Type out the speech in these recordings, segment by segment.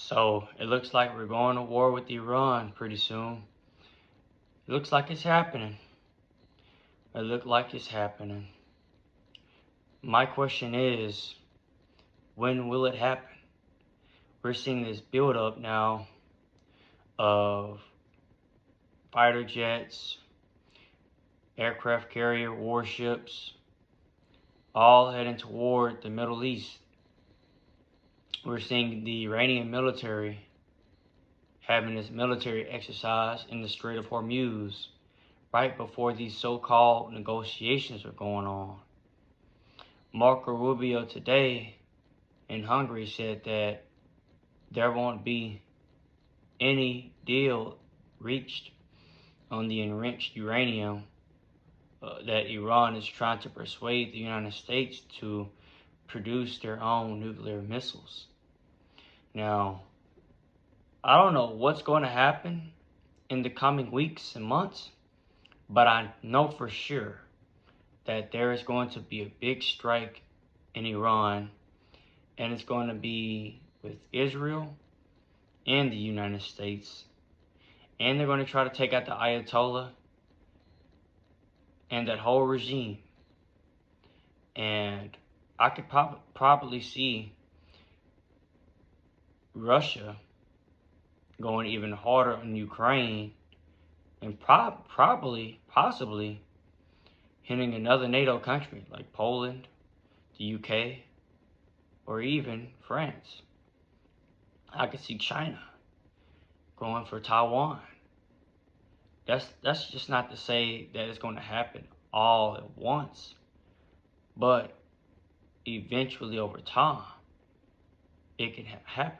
So it looks like we're going to war with Iran pretty soon. It looks like it's happening. It looks like it's happening. My question is, when will it happen? We're seeing this buildup now of fighter jets, aircraft carrier, warships, all heading toward the Middle East. We're seeing the Iranian military having this military exercise in the Strait of Hormuz right before these so-called negotiations are going on. Marco Rubio today in Hungary said that there won't be any deal reached on the enriched uranium that Iran is trying to persuade the United States to produce their own nuclear missiles. Now, I don't know what's going to happen in the coming weeks and months, but I know for sure that there is going to be a big strike in Iran, and it's going to be with Israel and the United States, and they're going to try to take out the Ayatollah and that whole regime. And I could probably see Russia going even harder on Ukraine and possibly hitting another NATO country like Poland, the UK, or even France. I could see China going for Taiwan. That's just not to say that it's going to happen all at once, but eventually over time, it can happen.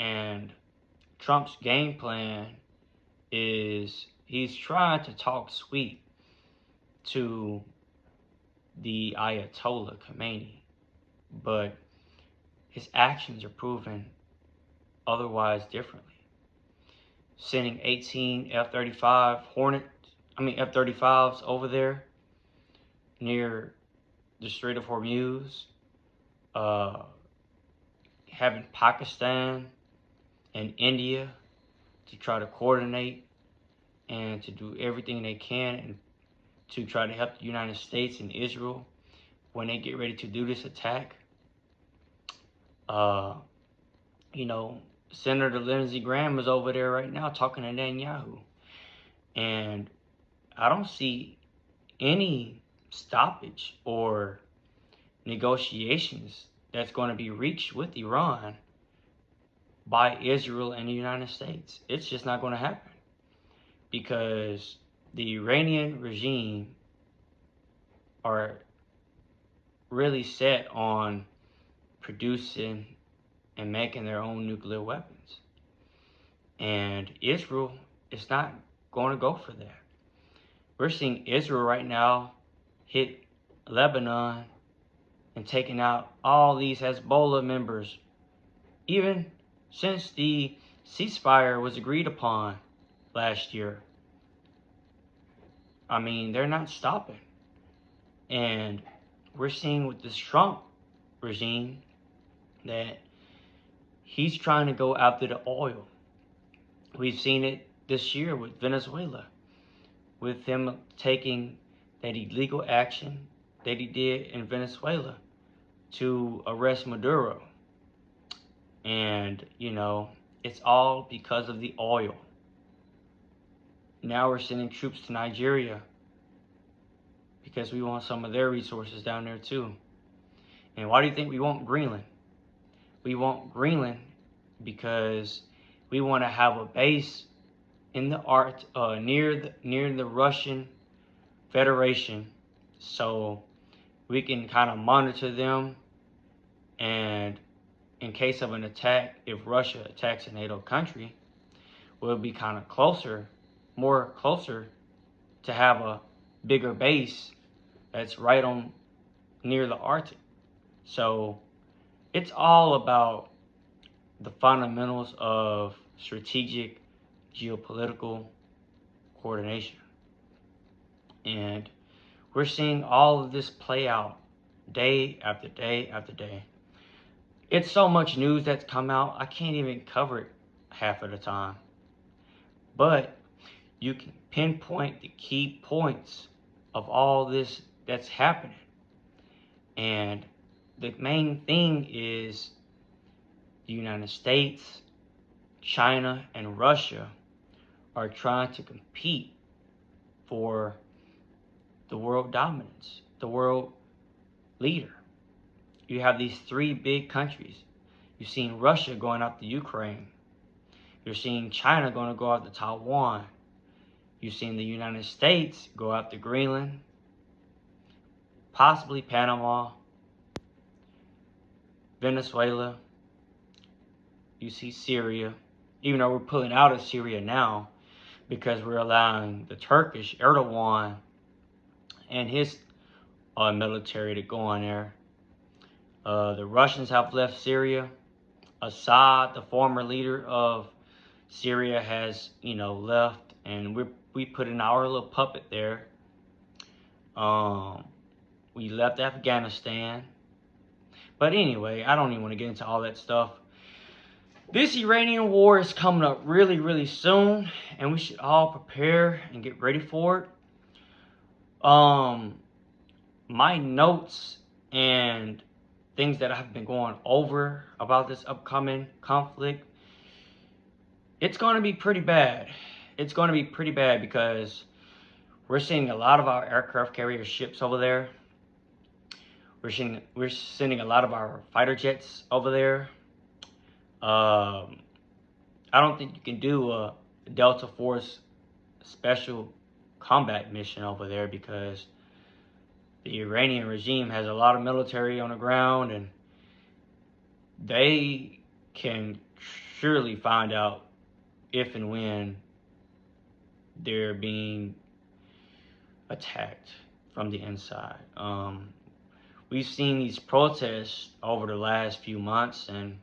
And Trump's game plan is he's trying to talk sweet to the Ayatollah Khomeini, but his actions are proven otherwise differently. Sending 18 F-35s over there near the Strait of Hormuz, having Pakistan and India to try to coordinate and to do everything they can and to try to help the United States and Israel when they get ready to do this attack. Senator Lindsey Graham is over there right now talking to Netanyahu. And I don't see any stoppage or negotiations that's going to be reached with Iran by Israel and the United States. It's just not going to happen because the Iranian regime are really set on producing and making their own nuclear weapons. And Israel is not going to go for that. We're seeing Israel right now hit Lebanon and taking out all these Hezbollah members, even since the ceasefire was agreed upon last year. I mean, they're not stopping. And we're seeing with this Trump regime that he's trying to go after the oil. We've seen it this year with Venezuela, with him taking that illegal action that he did in Venezuela to arrest Maduro. And, it's all because of the oil. Now we're sending troops to Nigeria because we want some of their resources down there too. And why do you think we want Greenland? We want Greenland because we want to have a base in the near the Russian Federation, so we can kind of monitor them, and in case of an attack, if Russia attacks a NATO country, we'll be kind of closer to have a bigger base that's right on near the Arctic. So it's all about the fundamentals of strategic geopolitical coordination. And we're seeing all of this play out day after day after day. It's so much news that's come out, I can't even cover it half of the time. But you can pinpoint the key points of all this that's happening. And the main thing is the United States, China, and Russia are trying to compete for the world dominance, the world leader. You have these three big countries. You've seen Russia going after Ukraine. You're seeing China going to go after Taiwan. You've seen the United States go after Greenland, possibly Panama, Venezuela. You see Syria, even though we're pulling out of Syria now because we're allowing the Turkish Erdogan and his military to go on there. The Russians have left Syria. Assad, the former leader of Syria, has left, and we put in our little puppet there. We left Afghanistan. But anyway, I don't even want to get into all that stuff. This Iranian war is coming up really, really soon, and we should all prepare and get ready for it. My notes and things that I've been going over about this upcoming conflict, it's going to be pretty bad. It's going to be pretty bad because we're seeing a lot of our aircraft carrier ships over there. We're sending a lot of our fighter jets over there. I don't think you can do a Delta Force special combat mission over there because the Iranian regime has a lot of military on the ground, and they can surely find out if and when they're being attacked from the inside. We've seen these protests over the last few months, and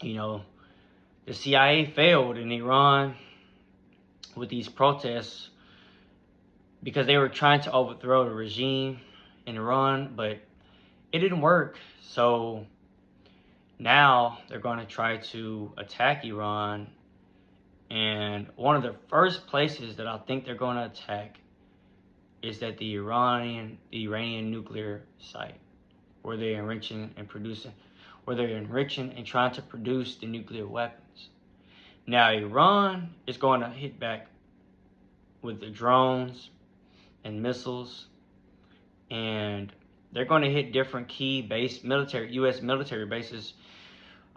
the CIA failed in Iran with these protests because they were trying to overthrow the regime in Iran, but it didn't work. So now they're going to try to attack Iran, and one of the first places that I think they're going to attack is at the Iranian nuclear site, where they're enriching and trying to produce the nuclear weapons. Now Iran is going to hit back with the drones and missiles, and they're going to hit different key U.S. military bases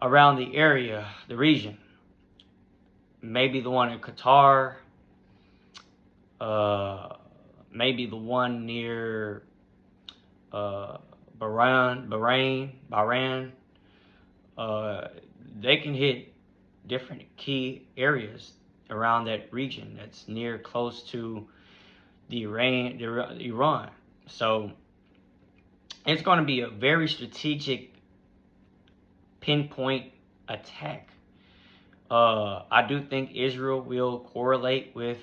around the area, the region. Maybe the one in Qatar, maybe the one near Bahrain. They can hit different key areas around that region that's close to Iran. So it's going to be a very strategic pinpoint attack. I do think Israel will correlate with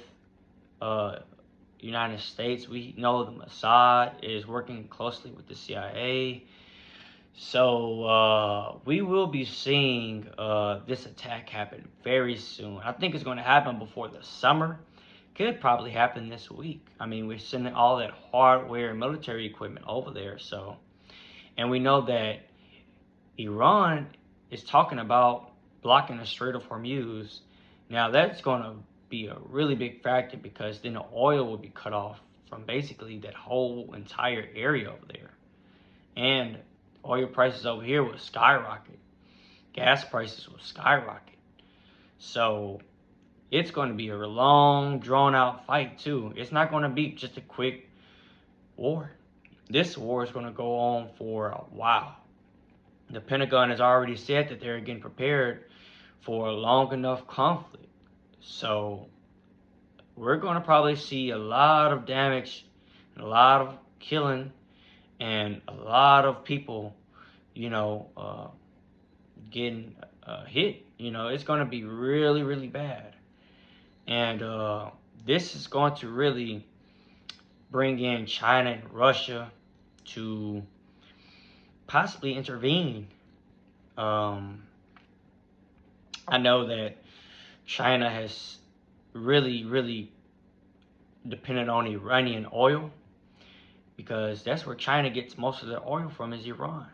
United States. We know the Mossad is working closely with the CIA. So we will be seeing this attack happen very soon. I think it's going to happen before the summer. Could probably happen this week. I mean, we're sending all that hardware and military equipment over there. So, and we know that Iran is talking about blocking the Strait of Hormuz. Now that's going to be a really big factor because then the oil will be cut off from basically that whole entire area over there. And oil prices over here will skyrocket. Gas prices will skyrocket. So it's going to be a long, drawn-out fight too. It's not going to be just a quick war. This war is going to go on for a while. The Pentagon has already said that they're getting prepared for a long enough conflict. So we're going to probably see a lot of damage, a lot of killing, and a lot of people, getting hit. It's going to be really, really bad. And this is going to really bring in China and Russia to possibly intervene I know that China has really depended on Iranian oil, because that's where China gets most of their oil from, is Iran.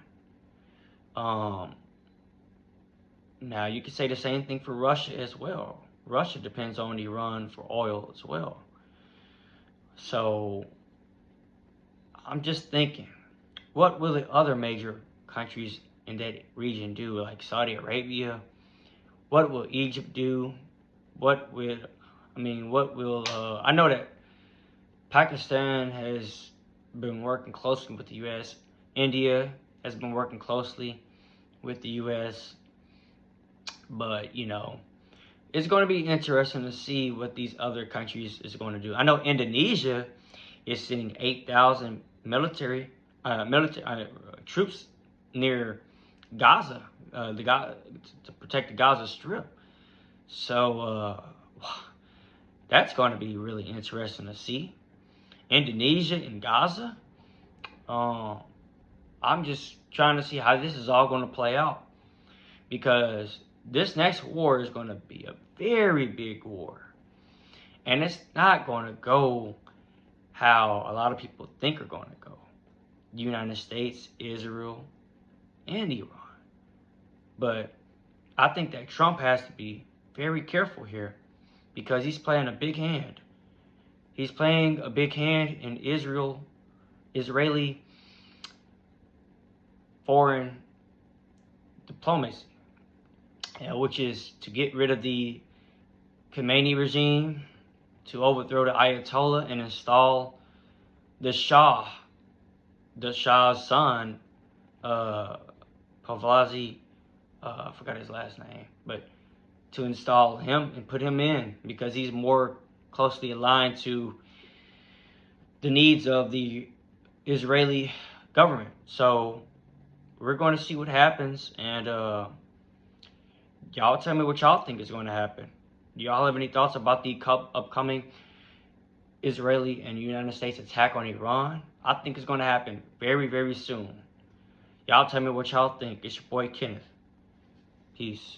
Now you could say the same thing for Russia as well. Russia depends on Iran for oil as well. So I'm just thinking, what will the other major countries in that region do, like Saudi Arabia? What will Egypt do? What will, I know that Pakistan has been working closely with the U.S. India has been working closely with the U.S. But, you know, it's going to be interesting to see what these other countries is going to do. I know Indonesia is sending 8,000 military troops near Gaza, to protect the Gaza Strip. So that's going to be really interesting to see. Indonesia and Gaza. I'm just trying to see how this is all going to play out, because this next war is going to be a very big war, and it's not going to go how a lot of people think are going to go. The United States, Israel, and Iran. But I think that Trump has to be very careful here, because he's playing a big hand. He's playing a big hand in Israeli foreign diplomacy, which is to get rid of the Khomeini regime, to overthrow the Ayatollah and install the Shah, the Shah's son, Pahlavi, I forgot his last name, but to install him and put him in, because he's more closely aligned to the needs of the Israeli government. So we're going to see what happens, and y'all tell me what y'all think is going to happen. Do y'all have any thoughts about the upcoming Israeli and United States attack on Iran? I think it's going to happen very soon. Y'all tell me what y'all think. It's your boy Kenneth. Peace.